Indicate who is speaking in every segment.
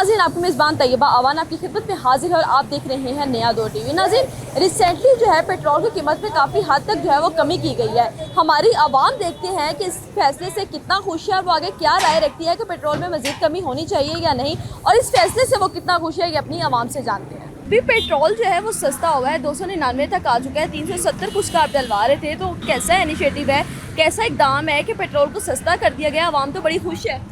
Speaker 1: नाज़रीन, आपकी मेज़बान तैयबा अवान आपकी खिदमत में हाजिर है और आप देख रहे हैं नया दौर टीवी। नाज़रीन, रिसेंटली जो है पेट्रोल की कीमत में काफ़ी हद तक जो है वो कमी की गई है। हमारी आवाम देखते हैं कि इस फैसले से कितना खुश है और वो आगे क्या राय रखती है कि पेट्रोल में मज़ीद कमी होनी चाहिए या नहीं, और इस फैसले से वो कितना खुश है ये अपनी आवाम से जानते हैं। भी पेट्रोल जो है वो सस्ता हुआ है, 299 तक आ चुका है, 370 कुछ का आप डलवा रहे थे। तो कैसा इनिशिएटिव है, कैसा इकदाम है कि पेट्रोल को सस्ता कर दिया गया, आवाम तो बड़ी खुश है।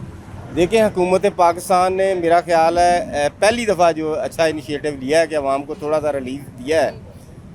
Speaker 2: देखिए, हुकूमत पाकिस्तान ने मेरा ख्याल है पहली दफ़ा जो अच्छा इनिशिएटिव लिया है कि आवाम को थोड़ा सा रिलीफ दिया है,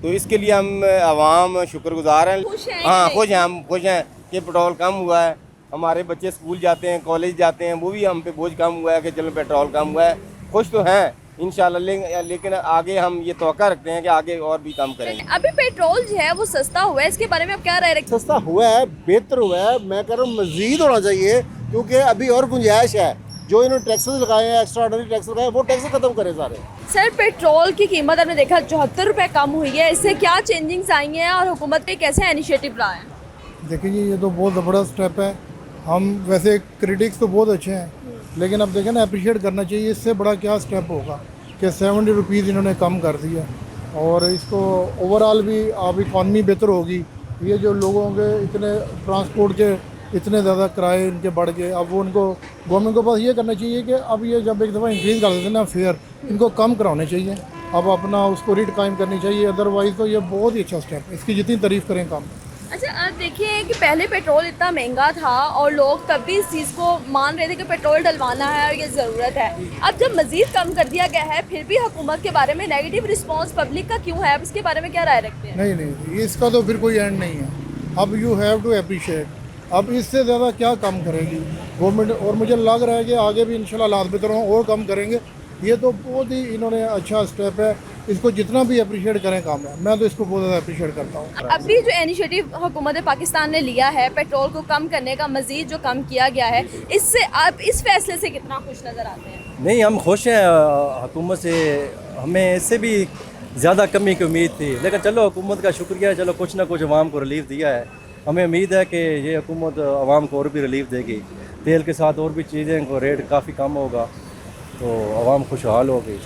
Speaker 2: तो इसके लिए हम आवाम शुक्रगुजार हैं।
Speaker 1: खुश हैं
Speaker 2: हाँ,
Speaker 1: कि
Speaker 2: खुश हैं, हम खुश हैं कि पेट्रोल कम हुआ है। हमारे बच्चे स्कूल जाते हैं, कॉलेज जाते हैं, वो भी हम पे बोझ कम हुआ है कि चलो पेट्रोल कम हुआ है। खुश तो हैं इंशाल्लाह, लेकिन आगे हम ये तवक्का रखते हैं कि आगे और भी कम करेंगे।
Speaker 1: अभी पेट्रोल जो है वो सस्ता हुआ है, इसके बारे में आप क्या राय रखते हैं?
Speaker 3: सस्ता हुआ है, बेहतर हुआ है। मैं कह रहा हूँ मज़ीद होना चाहिए, क्योंकि अभी और गुंजाइश है। जो इन्होंने टैक्सेस लगाए हैं, एक्स्ट्रा ऑर्डनरी टैक्स लगाए, वो टैक्स खत्म करें सारे।
Speaker 1: सर, पेट्रोल की कीमत आपने देखा 74 रुपये कम हुई है, इससे क्या चेंजिंग्स आई हैं और हुकूमत के कैसे इनिशिएटिव रहा है?
Speaker 4: देखिए जी, ये तो बहुत ज़बरदस्त स्टेप है। हम वैसे क्रिटिक्स तो बहुत अच्छे हैं, लेकिन अब देखें ना, अप्रिशिएट करना चाहिए। इससे बड़ा क्या स्टेप होगा कि 70 रुपीज़ इन्होंने कम कर दिया, और इसको ओवरऑल भी अब इकॉनमी बेहतर होगी। ये जो लोगों के इतने ट्रांसपोर्ट के इतने ज़्यादा किराए इनके बढ़ गए, अब वो उनको गवर्नमेंट को पास ये करना चाहिए कि अब ये जब एक दफ़ा इंक्रीज़ कर देते हैं ना फेयर, इनको कम कराने चाहिए। अब अपना उसको रेट कायम करनी चाहिए, अदरवाइज़ तो ये बहुत ही अच्छा स्टेप है। इसकी जितनी तारीफ़ करें कम।
Speaker 1: अच्छा, आप देखिए कि पहले पेट्रोल इतना महंगा था और लोग तब भी इस चीज़ को मान रहे थे कि पेट्रोल डलवाना है और ये ज़रूरत है। अब जब मज़ीद कम कर दिया गया है, फिर भी हुकूमत के बारे में नेगेटिव रिस्पांस पब्लिक का क्यों है? अब इसके बारे में क्या राय रखते हैं?
Speaker 4: नहीं नहीं, इसका तो फिर कोई एंड नहीं है। अब यू हैव टू अप्रिशिएट। अब इससे ज़्यादा क्या कम करेगी गवर्नमेंट, और मुझे लग रहा है कि आगे भी इंशाल्लाह हालात बेहतर हों और कम करेंगे। ये तो बहुत ही इन्होंने अच्छा स्टेप है, इसको जितना भी अप्रिशिएट करें कम है। मैं तो इसको बहुत ज़्यादा अप्रिशिएट करता हूँ।
Speaker 1: अभी जो इनिशिएटिव हुकूमत पाकिस्तान ने लिया है पेट्रोल को कम करने का, मज़ीद जो कम किया गया है, इससे आप इस फैसले से कितना खुश नज़र आते हैं?
Speaker 5: नहीं, हम खुश हैं हुकूमत से। हमें इससे भी ज़्यादा कमी की उम्मीद थी, लेकिन चलो हुकूमत का शुक्रिया, चलो कुछ ना कुछ आवाम को रिलीफ दिया है। हमें उम्मीद है कि ये हुकूमत आवाम को और भी रिलीफ देगी। तेल के साथ और भी चीज़ें को रेट काफ़ी कम होगा, तो आवाम खुशहाल होगी।